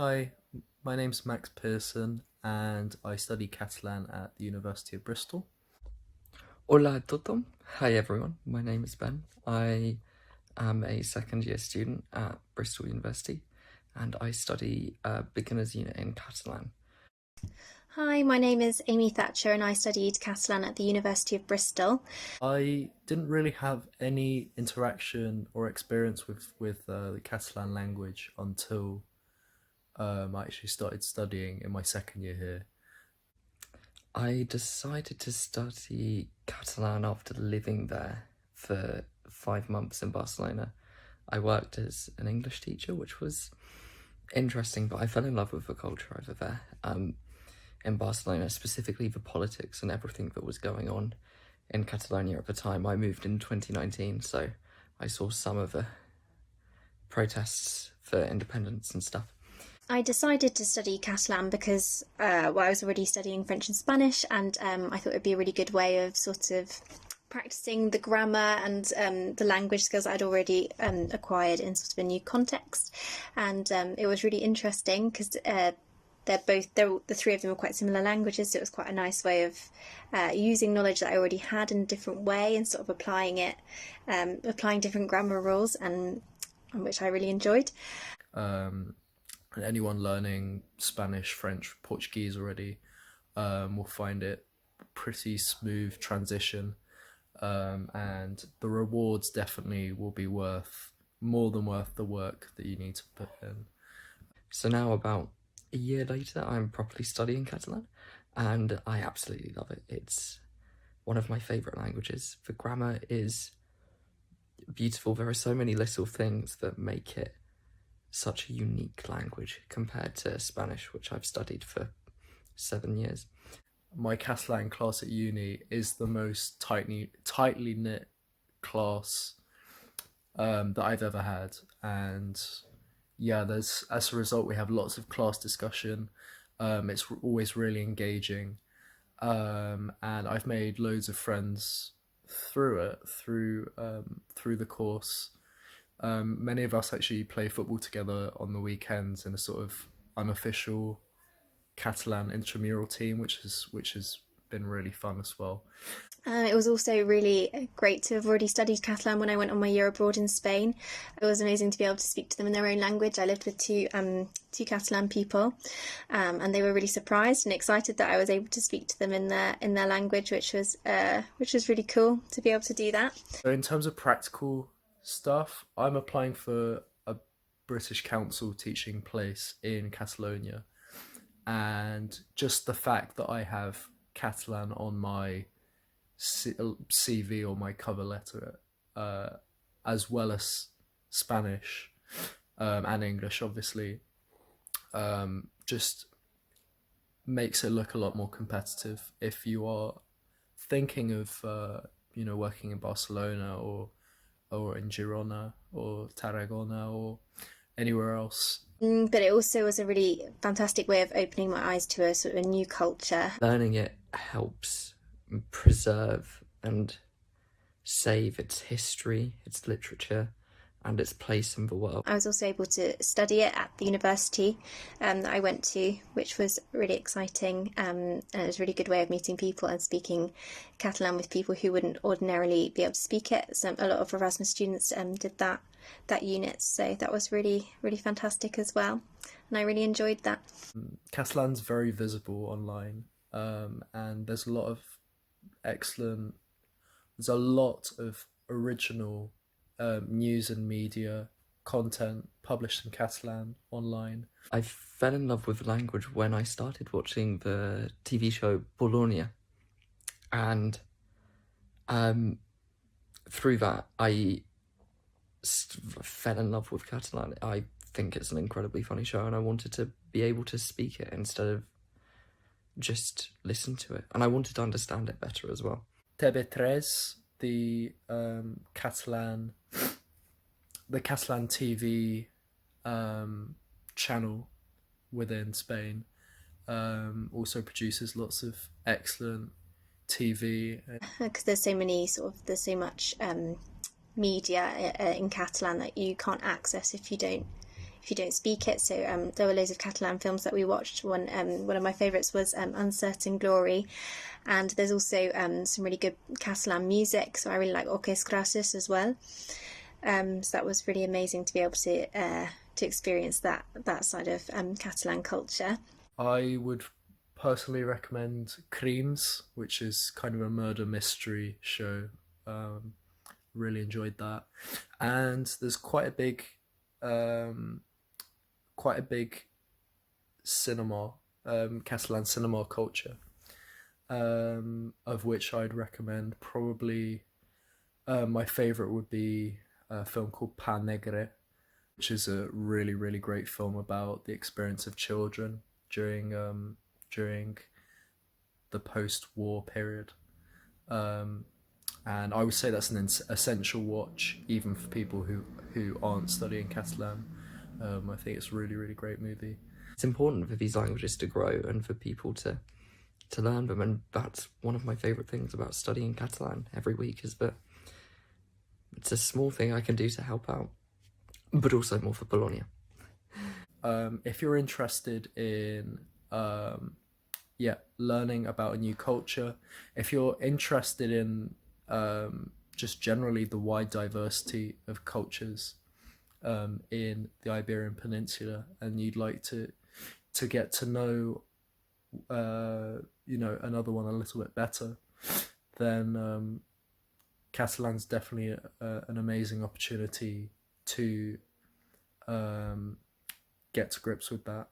Hi, my name's Max Pearson and I study Catalan at the University of Bristol. Hola a todos. Hi everyone, my name is Ben. I am a second year student at Bristol University and I study a beginner's unit in Catalan. Hi, my name is Amy Thatcher and I studied Catalan at the University of Bristol. I didn't really have any interaction or experience with the Catalan language until I actually started studying in my second year here. I decided to study Catalan after living there for 5 months in Barcelona. I worked as an English teacher, which was interesting, but I fell in love with the culture over there. In Barcelona, specifically the politics and everything that was going on in Catalonia at the time. I moved in 2019, so I saw some of the protests for independence and stuff. I decided to study Catalan because I was already studying French and Spanish, and I thought it would be a really good way of sort of practicing the grammar and the language skills I'd already acquired in sort of a new context. And it was really interesting because the three of them are quite similar languages, so it was quite a nice way of using knowledge that I already had in a different way and sort of applying different grammar rules, and which I really enjoyed. And anyone learning Spanish, French, Portuguese already will find it a pretty smooth transition, and the rewards definitely will be more than worth the work that you need to put in. So now, about a year later, I'm properly studying Catalan and I absolutely love it. It's one of my favourite languages. The grammar is beautiful. There are so many little things that make it such a unique language compared to Spanish, which I've studied for 7 years. My Catalan class at uni is the most tightly knit class that I've ever had, and yeah, there's as a result we have lots of class discussion. It's always really engaging, and I've made loads of friends through the course. Many of us actually play football together on the weekends in a sort of unofficial Catalan intramural team, which has been really fun as well. It was also really great to have already studied Catalan when I went on my year abroad in Spain. It was amazing to be able to speak to them in their own language. I lived with two Catalan people, and they were really surprised and excited that I was able to speak to them in their language, which was really cool to be able to do that. So in terms of practical stuff, I'm applying for a British council teaching place in Catalonia, and just the fact that I have Catalan on my CV or my cover letter, as well as Spanish and English, obviously, just makes it look a lot more competitive. If you are thinking of working in Barcelona or in Girona or Tarragona or anywhere else. But it also was a really fantastic way of opening my eyes to a sort of a new culture. Learning it helps preserve and save its history, its literature, and its place in the world. I was also able to study it at the university that I went to, which was really exciting, and it was a really good way of meeting people and speaking Catalan with people who wouldn't ordinarily be able to speak it. So a lot of Erasmus students did that unit, so that was really, really fantastic as well, and I really enjoyed that. Catalan's very visible online, and there's a lot of original news and media content published in Catalan online. I fell in love with the language when I started watching the TV show Bologna, and through that I fell in love with Catalan. I think it's an incredibly funny show, and I wanted to be able to speak it instead of just listen to it, and I wanted to understand it better as well. TV3, the Catalan TV channel within Spain, also produces lots of excellent TV. Because there's so much media in Catalan that you can't access if you don't if you don't speak it. So there were loads of Catalan films that we watched. One of my favourites was Uncertain Glory, and there's also some really good Catalan music. So I really like Orques Grasses as well. So that was really amazing to be able to experience that side of Catalan culture. I would personally recommend Crimes, which is kind of a murder mystery show. Really enjoyed that, and there's quite a big cinema, Catalan cinema culture, of which I'd recommend probably my favorite would be a film called Pa Negre, which is a really, really great film about the experience of children during the post-war period. And I would say that's an essential watch, even for people who aren't studying Catalan. I think it's a really, really great movie. It's important for these languages to grow and for people to learn them, and that's one of my favourite things about studying Catalan every week, is that it's a small thing I can do to help out, but also more for Bologna. If you're interested in learning about a new culture, if you're interested in just generally the wide diversity of cultures in the Iberian Peninsula, and you'd like to get to know another one a little bit better, then Catalan's definitely an amazing opportunity to get to grips with that.